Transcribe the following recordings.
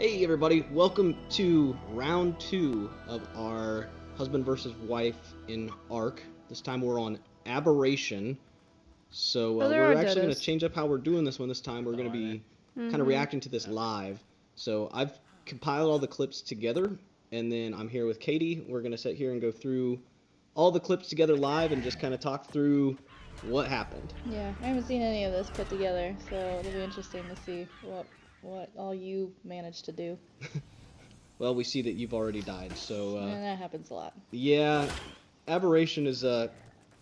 Hey everybody, welcome to round 2 of our husband versus wife in Ark. This time we're on Aberration. So we're actually going to change up how we're doing this one this time. We're going to be kind of reacting to this live. So I've compiled all the clips together, and then I'm here with Katie. We're going to sit here and go through all the clips together live and just kind of talk through what happened. Yeah, I haven't seen any of this put together, so it'll be interesting to see what all you managed to do. Well, we see that you've already died, so... and that happens a lot. Yeah, Aberration is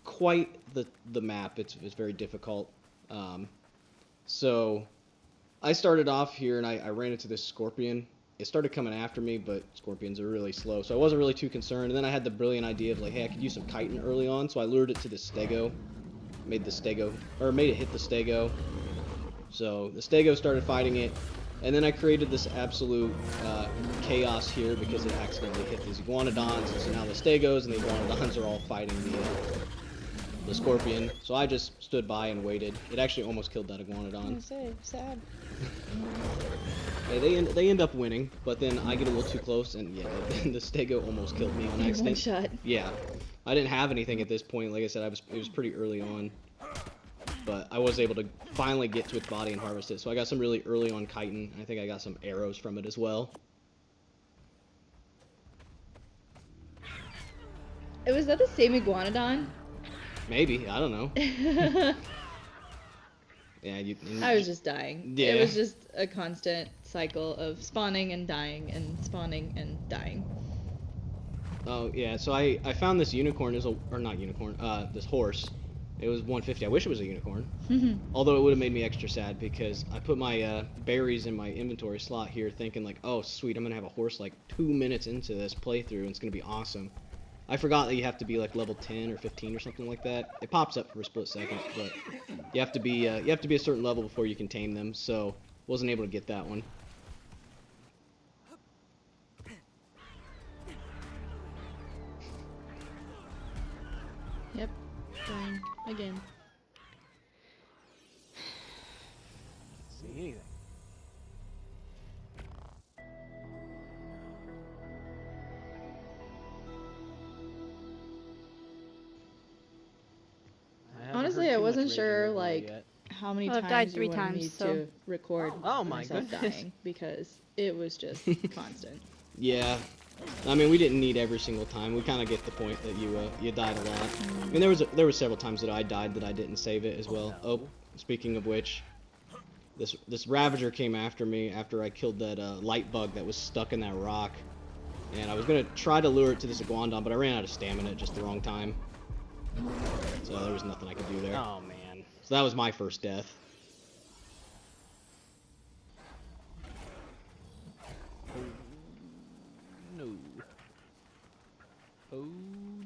quite the map. It's very difficult. So I started off here and I ran into this scorpion. It started coming after me, but scorpions are really slow, so I wasn't really too concerned. And then I had the brilliant idea of like, hey, I could use some chitin early on, so I lured it to the stego, made it hit the stego. So the stego started fighting it, and then I created this absolute chaos here because it accidentally hit these iguanodons, and so now the stegos and the iguanodons are all fighting the scorpion. So I just stood by and waited. It actually almost killed that iguanodon. Sad. Yeah, they end up winning, but then I get a little too close, and yeah, the stego almost killed me on accident. One shot. Yeah, I didn't have anything at this point. Like I said, it was pretty early on. But I was able to finally get to its body and harvest it. So I got some really early on chitin. I think I got some arrows from it as well. Was that the same iguanodon? Maybe, I don't know. Yeah, I was just dying. Yeah. It was just a constant cycle of spawning and dying and spawning and dying. Oh yeah, so I found this unicorn this horse. It was 150. I wish it was a unicorn. Although it would have made me extra sad because I put my berries in my inventory slot here thinking like, oh sweet, I'm going to have a horse like 2 minutes into this playthrough and it's going to be awesome. I forgot that you have to be like level 10 or 15 or something like that. It pops up for a split second, but you have to be a certain level before you can tame them, so wasn't able to get that one. Yep. Dying again. See anything? Honestly, I wasn't sure like how many I've times died you 3 wanted me times, so. to record Oh my myself goodness. dying because it was just constant. Yeah, I mean we didn't need every single time. We kind of get the point that you died a lot. I mean there were several times that I died that I didn't save it as well. Oh, speaking of which, this Ravager came after me after I killed that light bug that was stuck in that rock, and I was gonna try to lure it to this iguanodon, but I ran out of stamina at just the wrong time. So there was nothing I could do there. Oh man. So that was my first death. No. Oh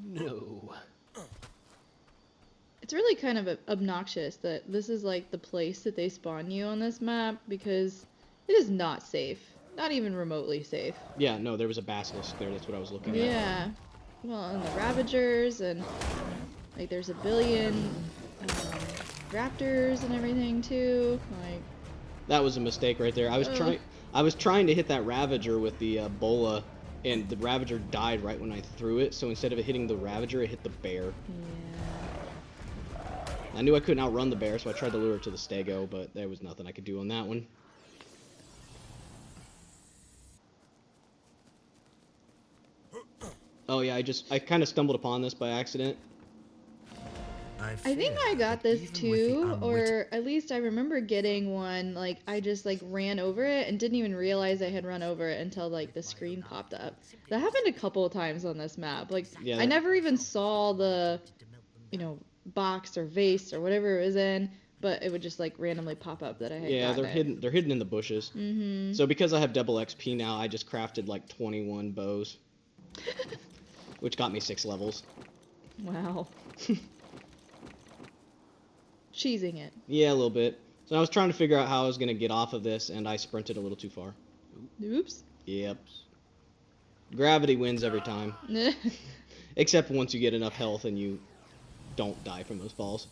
no. It's really kind of obnoxious that this is like the place that they spawn you on this map because it is not safe. Not even remotely safe. Yeah, no, there was a basilisk there. That's what I was looking at. Yeah. Well, and the Ravagers and like there's a billion raptors and everything too. Like That was a mistake right there. I was trying to hit that Ravager with the bola, and the Ravager died right when I threw it. So instead of it hitting the Ravager, it hit the bear. yeah. I knew I couldn't outrun the bear, so I tried to lure it to the stego, but there was nothing I could do on that one. Oh yeah, I kind of stumbled upon this by accident. I think I got this too, or at least I remember getting one, like, I just, like, ran over it and didn't even realize I had run over it until, like, the screen popped up. That happened a couple of times on this map. Like, Yeah, I never even saw the, you know, box or vase or whatever it was in, but it would just, like, randomly pop up that I had Yeah, gotten they're hidden in the bushes. Mm-hmm. So because I have double XP now, I just crafted, like, 21 bows. Which got me 6 levels. Wow. Cheesing it. Yeah, a little bit. So I was trying to figure out how I was going to get off of this, and I sprinted a little too far. Oops. Yep. Gravity wins every time. Except once you get enough health and you don't die from those falls.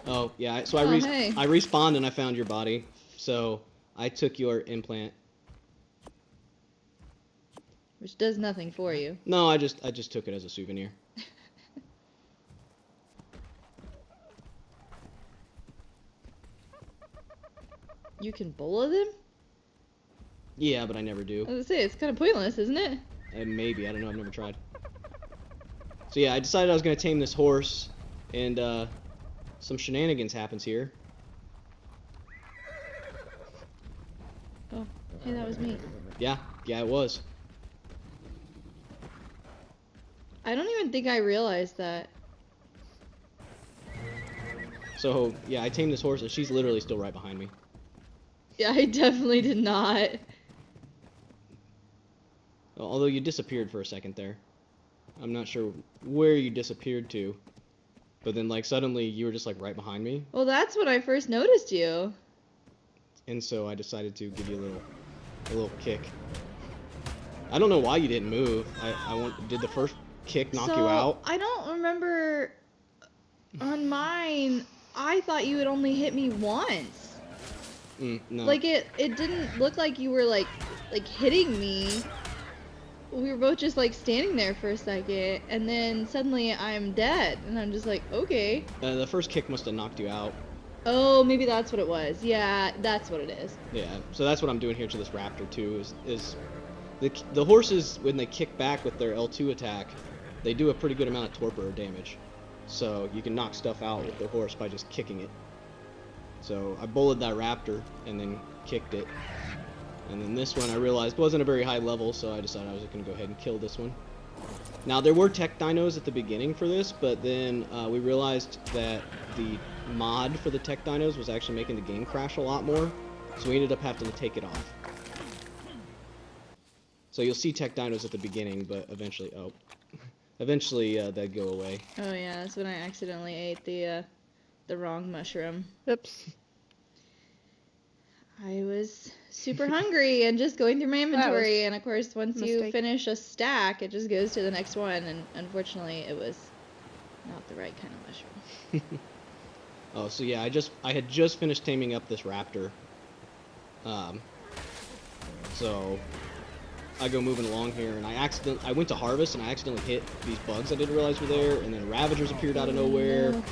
Oh, yeah. So hey. I respawned and I found your body. So I took your implant. Which does nothing for you. No, I just took it as a souvenir. You can bullet them? Yeah, but I never do. I was gonna say, it's kind of pointless, isn't it? Maybe, I don't know, I've never tried. So yeah, I decided I was gonna tame this horse, and some shenanigans happens here. Oh, hey, that was me. Yeah, it was. I don't even think I realized that. So yeah, I tamed this horse and she's literally still right behind me. Yeah, I definitely did not. Although you disappeared for a second there. I'm not sure where you disappeared to. But then like suddenly you were just like right behind me. Well, that's when I first noticed you. And so I decided to give you a little kick. I don't know why you didn't move. Did the first kick knock you out? I don't remember. On mine, I thought you had only hit me once. No. Like it didn't look like you were like hitting me. We were both just like standing there for a second, and then suddenly I'm dead, and I'm just like, okay. The first kick must have knocked you out. Oh, maybe that's what it was. Yeah, that's what it is. Yeah, so that's what I'm doing here to this raptor too. Is the horses, when they kick back with their L2 attack, they do a pretty good amount of torpor damage. So you can knock stuff out with the horse by just kicking it. So I bullied that raptor and then kicked it. And then this one I realized wasn't a very high level, so I decided I was going to go ahead and kill this one. Now there were tech dinos at the beginning for this, but then we realized that the mod for the tech dinos was actually making the game crash a lot more, so we ended up having to take it off. So you'll see tech dinos at the beginning, but eventually, they go away. Oh yeah, that's when I accidentally ate the wrong mushroom. Oops. I was super hungry and just going through my inventory, and of course once you finish a stack, it just goes to the next one, and unfortunately it was not the right kind of mushroom. Oh, so yeah, I had just finished taming up this raptor. So I go moving along here, and I went to harvest, and I accidentally hit these bugs I didn't realize were there, and then ravagers appeared out of nowhere. No.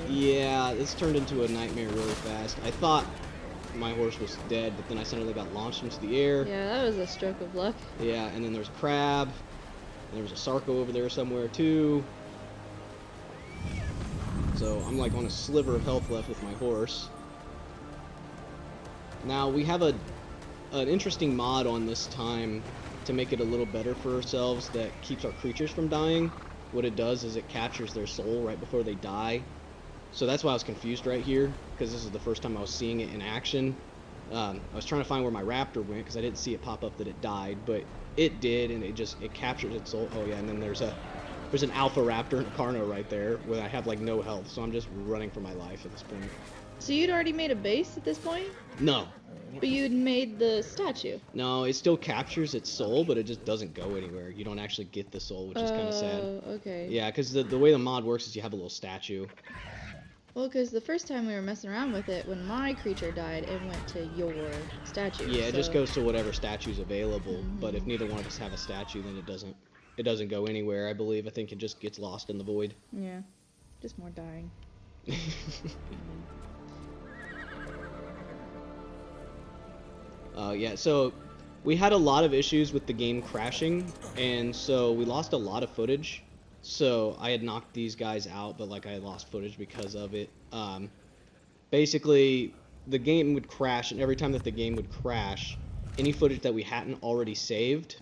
Yeah, this turned into a nightmare really fast. I thought my horse was dead, but then I suddenly got launched into the air. Yeah, that was a stroke of luck. Yeah, and then there's a crab, and there was a Sarco over there somewhere too. So I'm like on a sliver of health left with my horse. Now we have an interesting mod on this time to make it a little better for ourselves that keeps our creatures from dying. What it does is it captures their soul right before they die. So that's why I was confused right here, because this is the first time I was seeing it in action. I was trying to find where my raptor went because I didn't see it pop up that it died, but it did, and it captured its soul. Oh yeah, and then there's an alpha raptor and a carno right there where I have like no health, so I'm just running for my life at this point. So you'd already made a base at this point? No. But you'd made the statue. No, it still captures its soul, but it just doesn't go anywhere. You don't actually get the soul, which is kind of sad. Oh, okay. Yeah, because the way the mod works is you have a little statue. Well, because the first time we were messing around with it, when my creature died, it went to your statue. Yeah, it just goes to whatever statue's available. Mm-hmm. But if neither one of us have a statue, then it doesn't go anywhere. I believe. I think it just gets lost in the void. Yeah, just more dying. Yeah, so we had a lot of issues with the game crashing, and so we lost a lot of footage. So I had knocked these guys out, but like I lost footage because of it. Basically, the game would crash, and every time that the game would crash, any footage that we hadn't already saved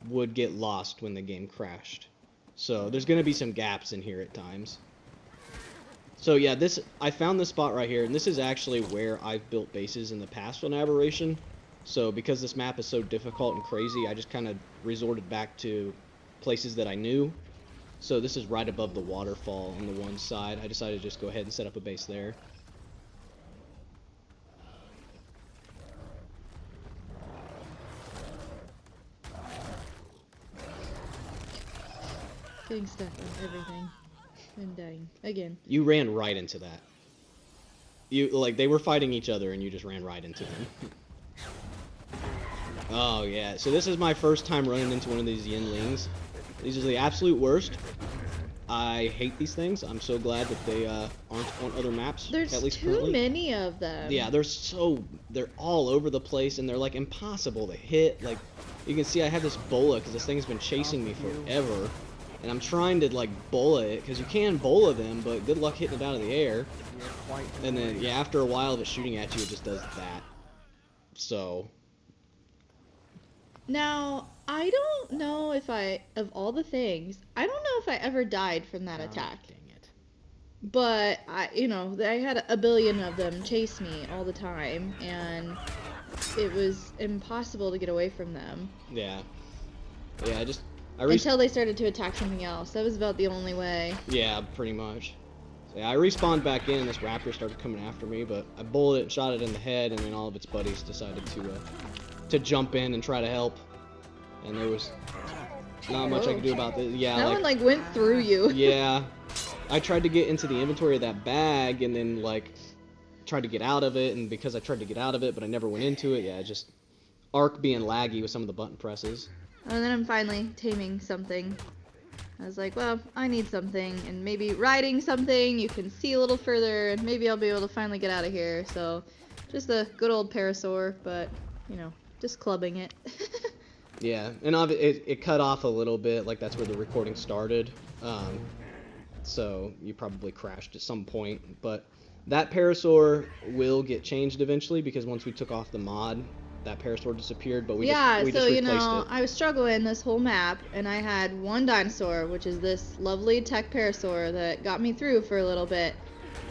would get lost when the game crashed. So there's going to be some gaps in here at times. So yeah, I found this spot right here, and this is actually where I've built bases in the past on Aberration. So because this map is so difficult and crazy, I just kind of resorted back to places that I knew. So this is right above the waterfall on the one side. I decided to just go ahead and set up a base there. Getting stuck on everything. I'm dying again. You ran right into that. They were fighting each other and you just ran right into them. Oh yeah, so this is my first time running into one of these Yinlings. These are the absolute worst. I hate these things. I'm so glad that they aren't on other maps. There's at least too currently. many of them. Yeah, they're all over the place and they're like impossible to hit. Like you can see I have this bola because this thing's been chasing me forever. And I'm trying to like bola it because you can bola them, but good luck hitting it out of the air. And then yeah, after a while of it shooting at you, it just does that. So. Now, I don't know if of all the things, I don't know if I ever died from that attack. Dang it. But I had a billion of them chase me all the time, and it was impossible to get away from them. Yeah. Yeah, until they started to attack something else. That was about the only way. Yeah, pretty much. So, yeah, I respawned back in and this raptor started coming after me, but I bullet it and shot it in the head, and then all of its buddies decided to jump in and try to help. And there was not much I could do about this. Yeah, that one went through you. Yeah. I tried to get into the inventory of that bag and then tried to get out of it, and because I tried to get out of it but I never went into it, yeah, just Ark being laggy with some of the button presses. And then I'm finally taming something. I was like, well, I need something, and maybe riding something you can see a little further, and maybe I'll be able to finally get out of here. So, just a good old parasaur, but, just clubbing it. Yeah, and it cut off a little bit, like that's where the recording started. So, you probably crashed at some point, but that parasaur will get changed eventually, because once we took off the mod, that parasaur disappeared, but we just replaced it. I was struggling this whole map, and I had one dinosaur, which is this lovely tech parasaur that got me through for a little bit.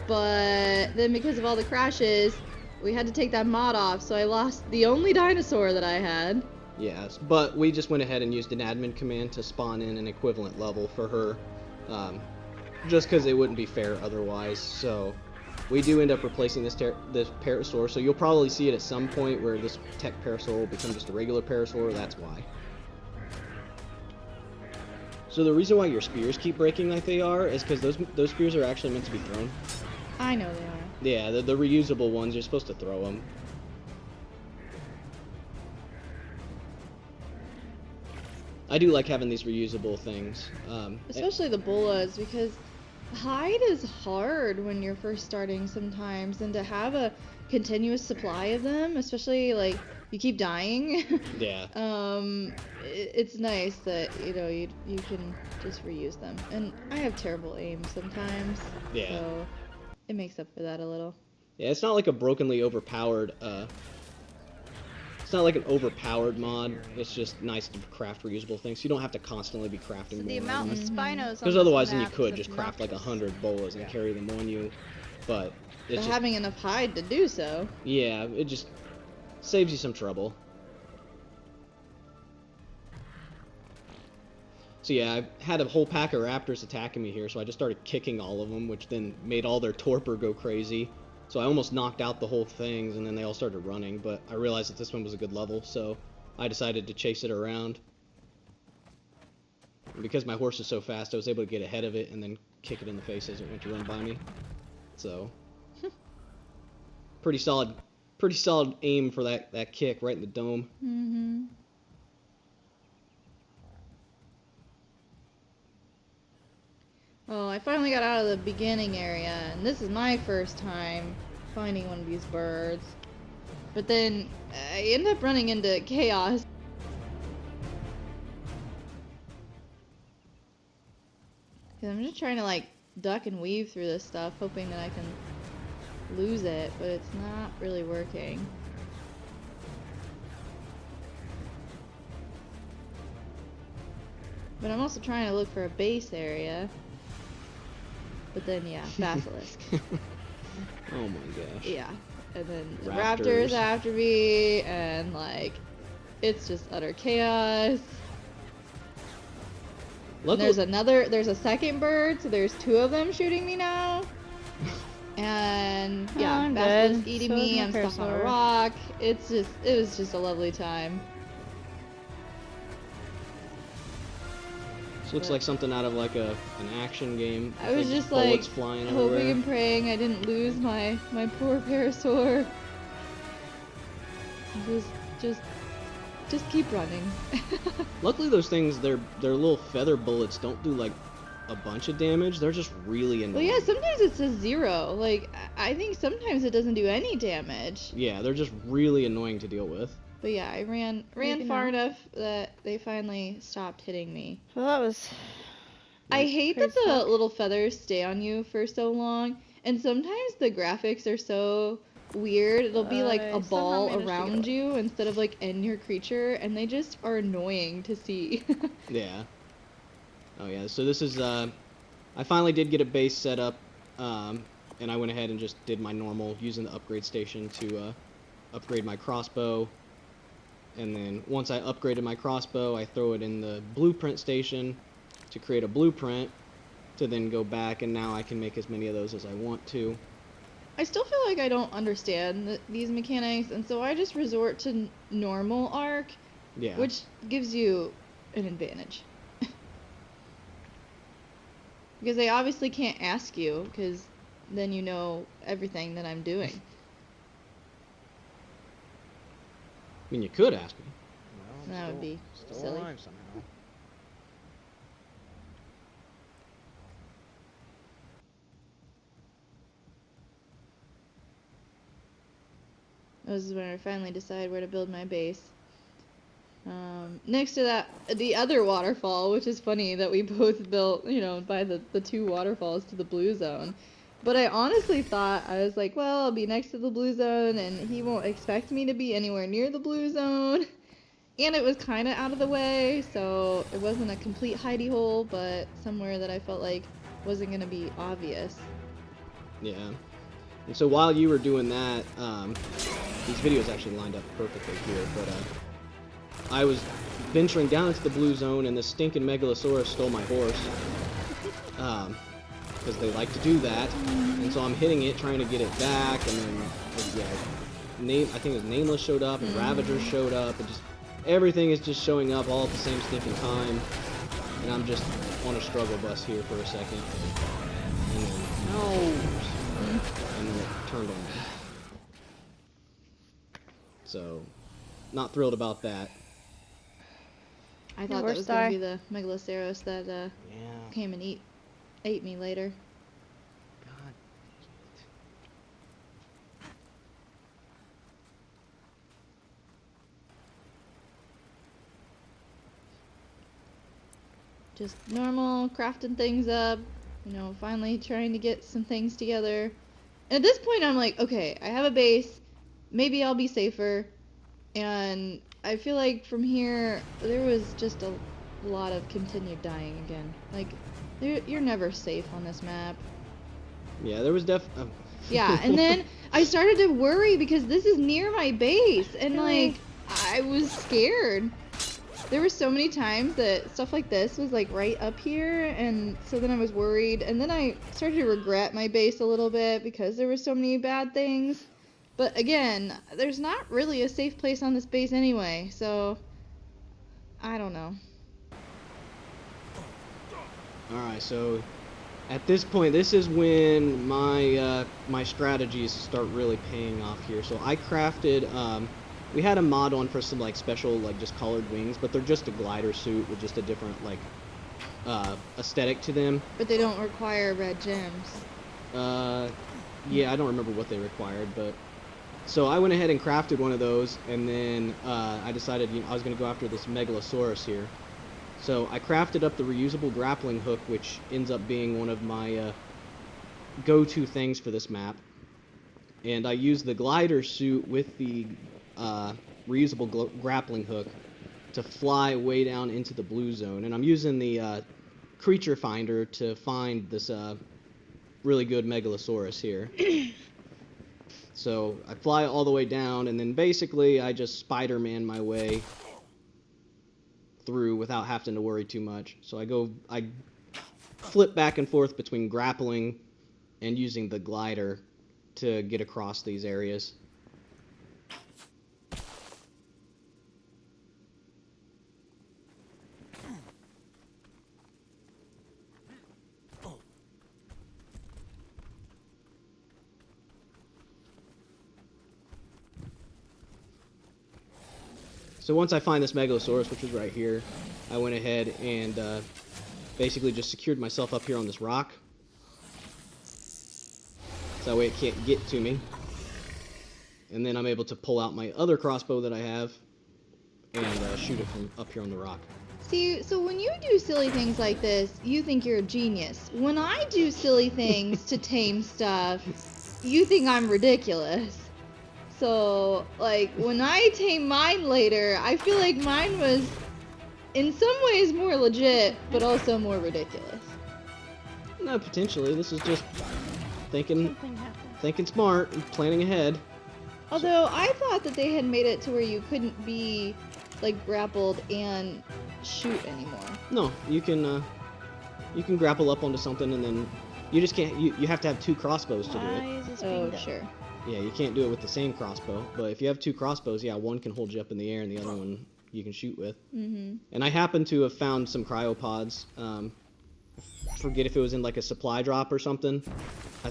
But then because of all the crashes, we had to take that mod off, so I lost the only dinosaur that I had. Yes, but we just went ahead and used an admin command to spawn in an equivalent level for her, just because it wouldn't be fair otherwise, so we do end up replacing this parasaur, so you'll probably see it at some point where this tech parasaur will become just a regular parasaur. That's why. So the reason why your spears keep breaking like they are is because those spears are actually meant to be thrown. I know they are. Yeah, the reusable ones, you're supposed to throw them. I do like having these reusable things. Especially the bolas, because hide is hard when you're first starting sometimes, and to have a continuous supply of them, especially you keep dying. Yeah. It's nice that you can just reuse them. And I have terrible aim sometimes. Yeah. So it makes up for that a little. Yeah, it's not like a brokenly overpowered. It's not like an overpowered mod. It's just nice to craft reusable things. You don't have to constantly be crafting more. The amount of spinos. Because otherwise, then you could just craft like 100 bolas and carry them on you. But it's just having enough hide to do so. Yeah, it just saves you some trouble. So yeah, I had a whole pack of raptors attacking me here, so I just started kicking all of them, which then made all their torpor go crazy. So I almost knocked out the whole thing, and then they all started running, but I realized that this one was a good level, so I decided to chase it around. And because my horse is so fast, I was able to get ahead of it and then kick it in the face as it went to run by me. So, pretty solid aim for that kick right in the dome. Mm-hmm. Well, I finally got out of the beginning area, and this is my first time finding one of these birds. But then I end up running into chaos. Because I'm just trying to duck and weave through this stuff, hoping that I can lose it, but it's not really working. But I'm also trying to look for a base area. But then, yeah, basilisk. Oh my gosh. Yeah. And then the raptors after me, and it's just utter chaos. And there's a second bird, so there's two of them shooting me now. And yeah, basilisk eating me, I'm stuck on a rock. It was just a lovely time. Looks like something out of like an action game. I was just bullets like flying hoping everywhere. and praying I didn't lose my poor parasaur. Just keep running. Luckily, those things, their little feather bullets don't do like a bunch of damage. They're just really annoying. Well, yeah, sometimes it says 0. Like, I think sometimes it doesn't do any damage. Yeah, they're just really annoying to deal with. But yeah, I ran far enough that they finally stopped hitting me. Well, that was... I hate that Crazy the talk. little feathers stay on you for so long, and sometimes the graphics are so weird. It'll be like a Somehow ball managed to get around away. you instead of like in your creature, and they just are annoying to see. Yeah. Oh yeah. So this is I finally did get a base set up, and I went ahead and just did my normal using the upgrade station to upgrade my crossbow. And then once I upgraded my crossbow, I throw it in the blueprint station to create a blueprint to then go back, and now I can make as many of those as I want to. I still feel like I don't understand these mechanics, and so I just resort to normal Ark, Yeah. which gives you an advantage. Because they obviously can't ask you, because then you know everything that I'm doing. I mean, you could ask me. Well, That would be still silly. alive somehow. This is when I finally decide where to build my base. Next to that, the other waterfall, which is funny that we both built, by the 2 waterfalls to the blue zone. But I honestly thought, I was like, well, I'll be next to the blue zone, and he won't expect me to be anywhere near the blue zone. And it was kind of out of the way, so it wasn't a complete hidey hole, but somewhere that I felt like wasn't going to be obvious. Yeah. And so while you were doing that, these videos actually lined up perfectly here, but I was venturing down into the blue zone, and the stinking Megalosaurus stole my horse. Because they like to do that. And so I'm hitting it, trying to get it back, and then, I think it was Nameless showed up, and Ravagers showed up, and just everything is just showing up all at the same stinking time. And I'm just on a struggle bus here for a second. And then, no! And then it turned on me. So, not thrilled about that. I thought that worst was going to die. be the Megalosaurus that Yeah. came and ate me later. God. Just normal, crafting things up, finally trying to get some things together. And at this point I'm like, okay, I have a base, maybe I'll be safer, and I feel like from here, there was just a lot of continued dying again. Like, you're never safe on this map. Yeah, there was Yeah, and then I started to worry because this is near my base, and like, I was scared. There were so many times that stuff like this was like right up here, and so then I was worried, and then I started to regret my base a little bit because there were so many bad things. But again, there's not really a safe place on this base anyway, so I don't know. Alright, so at this point, this is when my my strategies start really paying off here. So I crafted, we had a mod on for some like special like just colored wings, but they're just a glider suit with just a different like aesthetic to them. But they don't require red gems. Yeah, I don't remember what they required, but so I went ahead and crafted one of those, and then I decided I was going to go after this Megalosaurus here. So I crafted up the reusable grappling hook, which ends up being one of my go-to things for this map. And I used the glider suit with the reusable grappling hook to fly way down into the blue zone. And I'm using the creature finder to find this really good Megalosaurus here. So I fly all the way down, and then basically I just Spider-Man my way through without having to worry too much. So I flip back and forth between grappling and using the glider to get across these areas. So once I find this Megalosaurus, which is right here, I went ahead and basically just secured myself up here on this rock. So that way it can't get to me. And then I'm able to pull out my other crossbow that I have and shoot it from up here on the rock. See, so when you do silly things like this, you think you're a genius. When I do silly things to tame stuff, you think I'm ridiculous. So, like, when I tame mine later, I feel like mine was, in some ways, more legit, but also more ridiculous. No, potentially. This is just thinking Something happened. thinking smart and planning ahead. Although, I thought that they had made it to where you couldn't be, like, grappled and shoot anymore. No, you can grapple up onto something and then you just can't. You have to have 2 crossbows to do Why it. is this being Oh, done? sure. Yeah, you can't do it with the same crossbow. But if you have 2 crossbows, yeah, one can hold you up in the air and the other one you can shoot with. Mm-hmm. And I happen to have found some cryopods. Forget if it was in like a supply drop or something.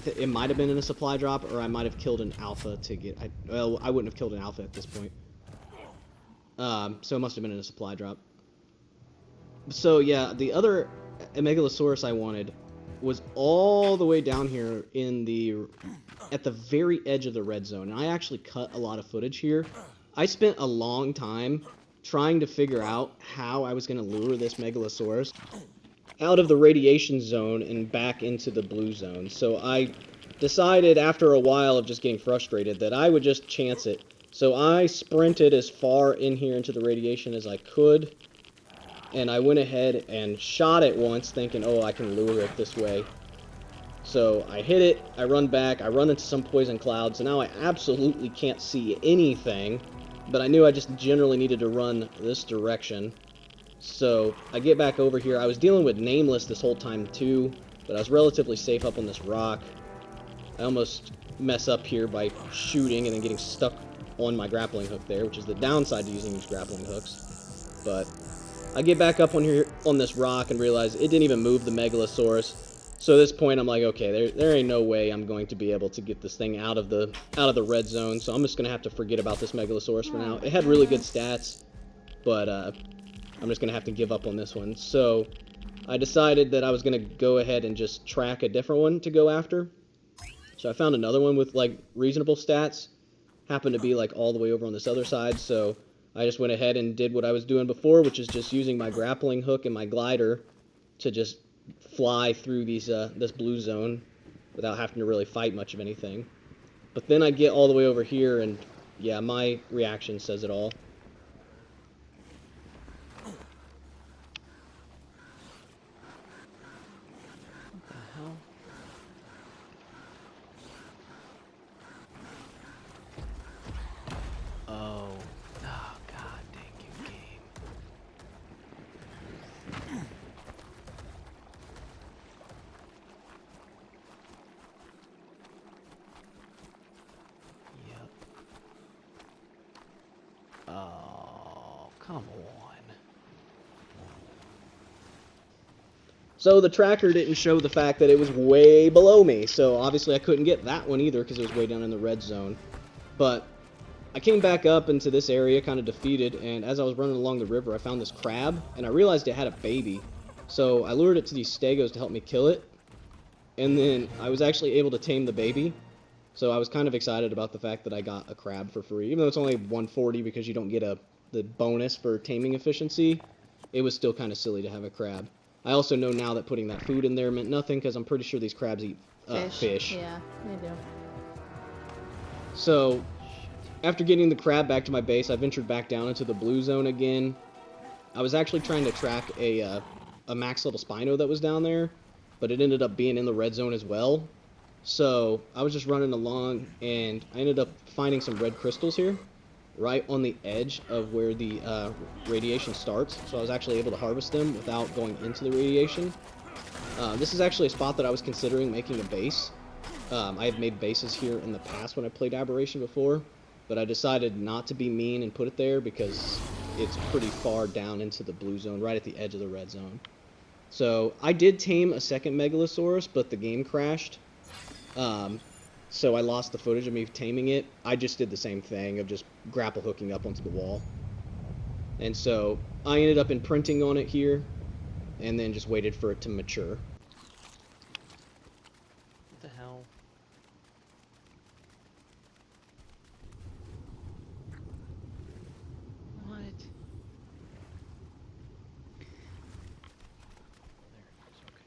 It might have been in a supply drop, or I might have killed an alpha to get. Well, I wouldn't have killed an alpha at this point. So it must have been in a supply drop. So yeah, the other Megalosaurus I wanted was all the way down here at the very edge of the red zone. And I actually cut a lot of footage here. I spent a long time trying to figure out how I was going to lure this Megalosaurus out of the radiation zone and back into the blue zone. So I decided after a while of just getting frustrated that I would just chance it. So I sprinted as far in here into the radiation as I could. And I went ahead and shot it once thinking, oh, I can lure it this way. So I hit it, I run back, I run into some poison clouds, and now I absolutely can't see anything. But I knew I just generally needed to run this direction. So I get back over here. I was dealing with Nameless this whole time too, but I was relatively safe up on this rock. I almost mess up here by shooting and then getting stuck on my grappling hook there, which is the downside to using these grappling hooks. But I get back up on here on this rock and realize it didn't even move the Megalosaurus. So at this point I'm like, okay, there ain't no way I'm going to be able to get this thing out of the red zone. So I'm just gonna have to forget about this Megalosaurus for now. It had really good stats, but I'm just gonna have to give up on this one. So I decided that I was gonna go ahead and just track a different one to go after. So I found another one with like reasonable stats. Happened to be like all the way over on this other side. So I just went ahead and did what I was doing before, which is just using my grappling hook and my glider to just fly through this blue zone without having to really fight much of anything. But then I get all the way over here and yeah, my reaction says it all. What the hell? Oh. Oh, god dang you, game. Yep. Oh, come on. So the tracker didn't show the fact that it was way below me, so obviously I couldn't get that one either because it was way down in the red zone. But I came back up into this area kind of defeated, and as I was running along the river I found this crab, and I realized it had a baby. So I lured it to these stegos to help me kill it, and then I was actually able to tame the baby. So I was kind of excited about the fact that I got a crab for free. Even though it's only 140 because you don't get the bonus for taming efficiency, it was still kind of silly to have a crab. I also know now that putting that food in there meant nothing because I'm pretty sure these crabs eat fish. Yeah, they do. So after getting the crab back to my base, I ventured back down into the blue zone again. I was actually trying to track a max level Spino that was down there, but it ended up being in the red zone as well. So I was just running along, and I ended up finding some red crystals here, right on the edge of where the radiation starts. So I was actually able to harvest them without going into the radiation. This is actually a spot that I was considering making a base. I had made bases here in the past when I played Aberration before, but I decided not to be mean and put it there because it's pretty far down into the blue zone, right at the edge of the red zone. So I did tame a second Megalosaurus, but the game crashed. So I lost the footage of me taming it. I just did the same thing of just grapple hooking up onto the wall. And so I ended up imprinting on it here, and then just waited for it to mature. What the hell? What? There it is, okay.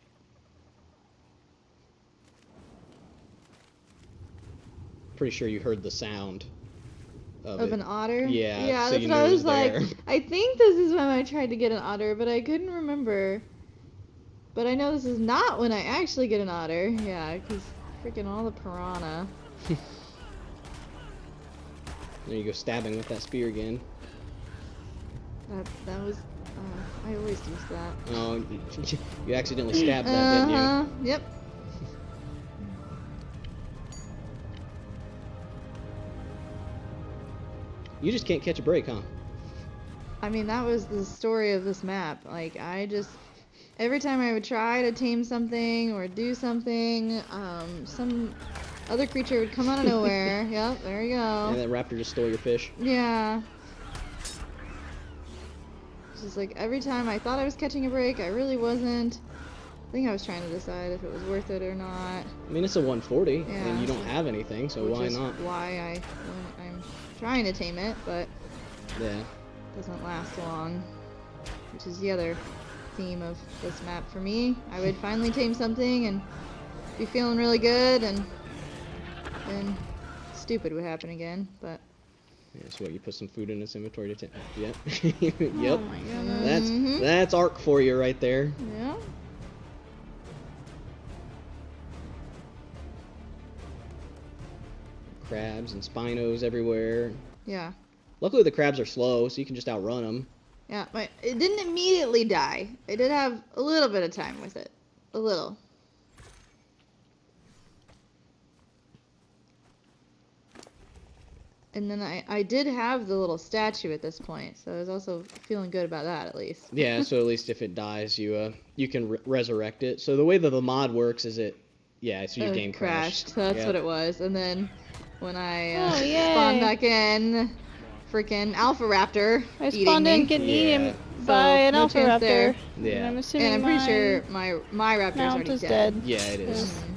Pretty sure you heard the sound Of an otter? Yeah, Yeah, so that's you what knew I it was like. there. I think this is when I tried to get an otter, but I couldn't remember. But I know this is not when I actually get an otter. Yeah, because freaking all the piranha. There you go, stabbing with that spear again. That was. I always use that. Oh, you accidentally stabbed that, didn't you? Yep. You just can't catch a break, huh? I mean, that was the story of this map. Like, every time I would try to tame something or do something, some other creature would come out of nowhere. Yep, there you go. And that raptor just stole your fish. Yeah. It's just like every time I thought I was catching a break, I really wasn't. I think I was trying to decide if it was worth it or not. I mean, it's a 140, Yeah, and you don't have anything, so which why is not? why I'm trying to tame it, but Yeah. it doesn't last long. Which is the other theme of this map for me. I would finally tame something and be feeling really good, and then stupid would happen again, but... Yeah, so what, you put some food in its inventory to Yep. Yep. Oh my goodness. That's Ark for you right there. Yeah. Crabs and Spinos everywhere. Yeah. Luckily the crabs are slow, so you can just outrun them. Yeah, but it didn't immediately die. I did have a little bit of time with it. A little. And then I did have the little statue at this point, so I was also feeling good about that at least. Yeah, so at least if it dies, you can resurrect it. So the way that the mod works is so your game crashed. So that's Yep. what it was. And then when I Oh, yay. spawned back in, freaking Alpha Raptor I eating spawned in me. getting Yeah. eaten So, by an no alpha chance raptor. there. Yeah. And I'm assuming And I'm pretty mine sure my raptor's mount already is dead. dead. Yeah, it is. Mm.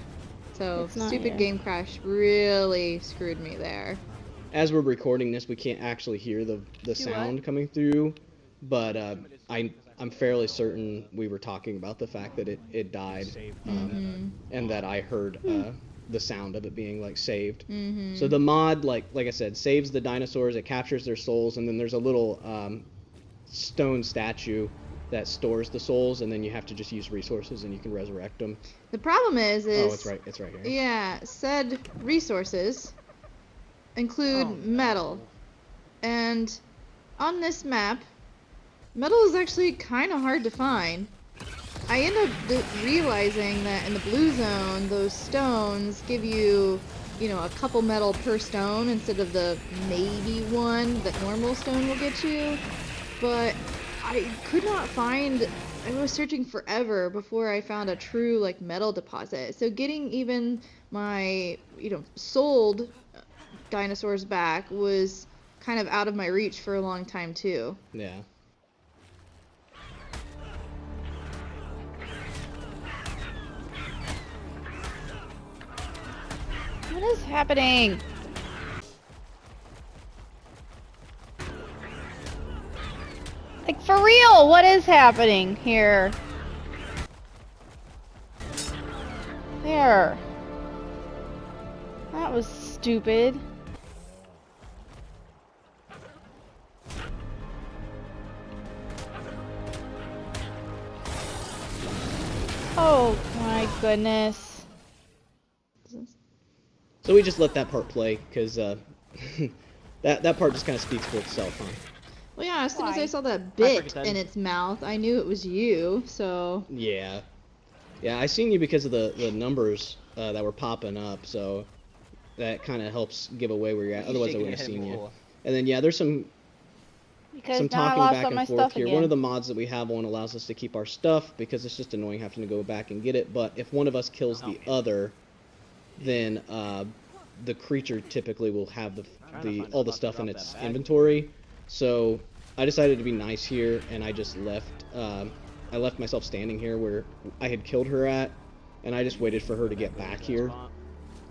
So It's not stupid here. game crash really screwed me there. As we're recording this, we can't actually hear the sound coming through, but I'm fairly certain we were talking about the fact that it died, and that I heard the sound of it being like saved. So the mod, like I said, saves the dinosaurs, it captures their souls, and then there's a little stone statue that stores the souls, and then you have to just use resources and you can resurrect them. The problem is Oh, it's right here. yeah, said resources include metal. And on this map, metal is actually kind of hard to find. I end up realizing that in the blue zone, those stones give you, a couple metal per stone instead of the maybe one that normal stone will get you. But I could not find... I was searching forever before I found a true, metal deposit. So getting even my, sold dinosaurs back was kind of out of my reach for a long time, too. Yeah. What is happening? Like, for real, what is happening here? There. That was stupid. Oh my goodness. So we just let that part play, because that part just kind of speaks for itself, huh? Well, yeah, as soon as Why? I saw that I bit forget that. in its mouth, I knew it was you, so... Yeah. Yeah, I seen you because of the numbers that were popping up, so that kind of helps give away where you're at. Otherwise, I wouldn't have seen you. And then, yeah, there's some Because now I talking lost back all my and forth stuff here. again. One of the mods that we have on allows us to keep our stuff, because it's just annoying having to go back and get it. But if one of us kills the other, then the creature typically will have all the stuff in its inventory. So I decided to be nice here, and I just left. I left myself standing here where I had killed her at, and I just waited for her to get back here,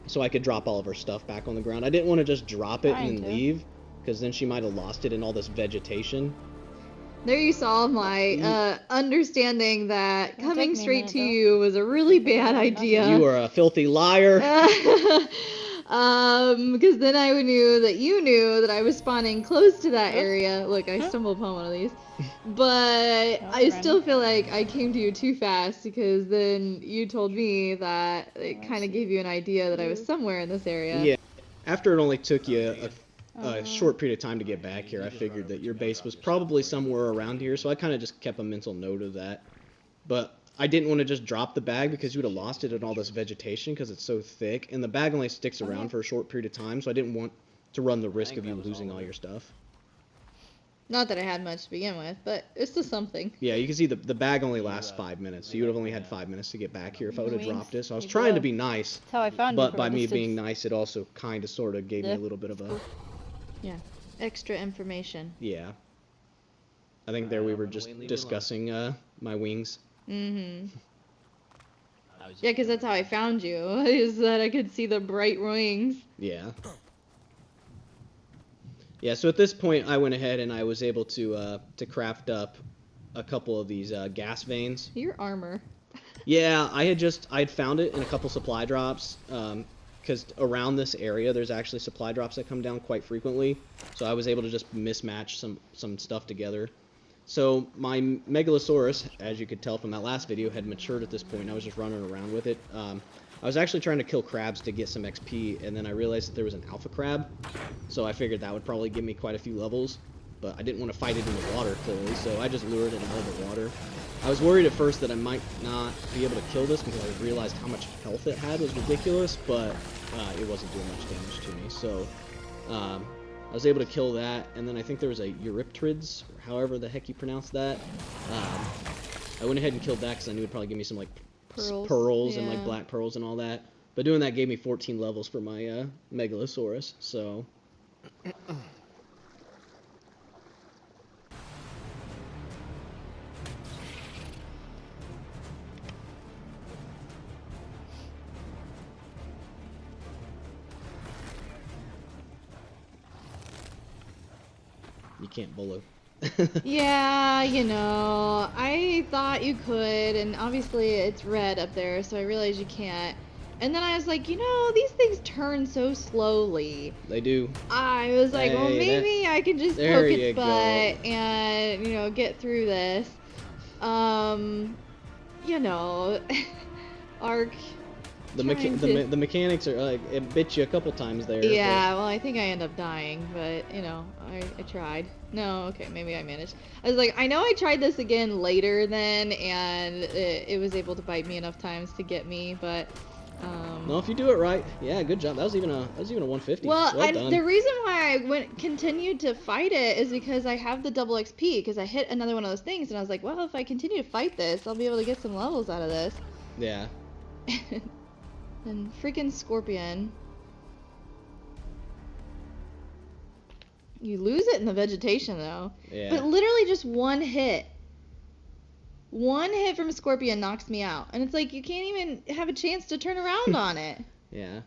so I could drop all of her stuff back on the ground. I didn't want to just drop it and then leave, because then she might have lost it in all this vegetation. There you saw my understanding that coming straight to you was a really bad idea. You are a filthy liar. Because then I knew that you knew that I was spawning close to that area. Look, I stumbled upon one of these. But I still feel like I came to you too fast, because then you told me that it kind of gave you an idea that I was somewhere in this area. Yeah. After it only took you a short period of time to get back here, I figured that your base was probably somewhere around here, so I kind of just kept a mental note of that. But I didn't want to just drop the bag because you would have lost it in all this vegetation because it's so thick, and the bag only sticks around for a short period of time, so I didn't want to run the risk of you losing all your stuff. Not that I had much to begin with, but it's still something. Yeah, you can see the bag only lasts 5 minutes, so you would have only had 5 minutes to get back here if I would have dropped it. So I was trying to be nice, That's how I found but by me being nice, it also kind of sort of gave me a little bit of a... Yeah, extra information. Yeah. I think there we were just discussing my wings. Mm-hmm. Yeah, because that's how I found you, is that I could see the bright wings. Yeah. Yeah, so at this point, I went ahead and I was able to craft up a couple of these gas veins. Your armor. Yeah, I had found it in a couple supply drops, because around this area, there's actually supply drops that come down quite frequently, so I was able to just mismatch some stuff together. So my Megalosaurus, as you could tell from that last video, had matured at this point. I was just running around with it. I was actually trying to kill crabs to get some XP, and then I realized that there was an alpha crab, so I figured that would probably give me quite a few levels, but I didn't want to fight it in the water, clearly, so I just lured it out of the water. I was worried at first that I might not be able to kill this because I realized how much health it had was ridiculous, but it wasn't doing much damage to me, so I was able to kill that, and then I think there was a Euryptrids, or however the heck you pronounce that. I went ahead and killed that because I knew it would probably give me some like pearls and like black pearls and all that. But doing that gave me 14 levels for my Megalosaurus, so... You can't bullet. Yeah, you know, I thought you could, and obviously it's red up there, so I realized you can't. And then I was like, you know, these things turn so slowly. They do. I was like, well, maybe I can just poke its butt and, you know, get through this. You know, Ark. The mechanics are like, it bit you a couple times there. Yeah, well, I think I end up dying, but, you know, I tried. No, okay, maybe I managed. I was like, I know I tried this again later then, and it was able to bite me enough times to get me, but... No, if you do it right, yeah, good job. That was even a 150. Well, done. The reason why I continued to fight it is because I have the double XP, because I hit another one of those things, and I was like, well, if I continue to fight this, I'll be able to get some levels out of this. Yeah. And freaking Scorpion. You lose it in the vegetation, though. Yeah. But literally just one hit. One hit from a Scorpion knocks me out. And it's like, you can't even have a chance to turn around on it. Yeah.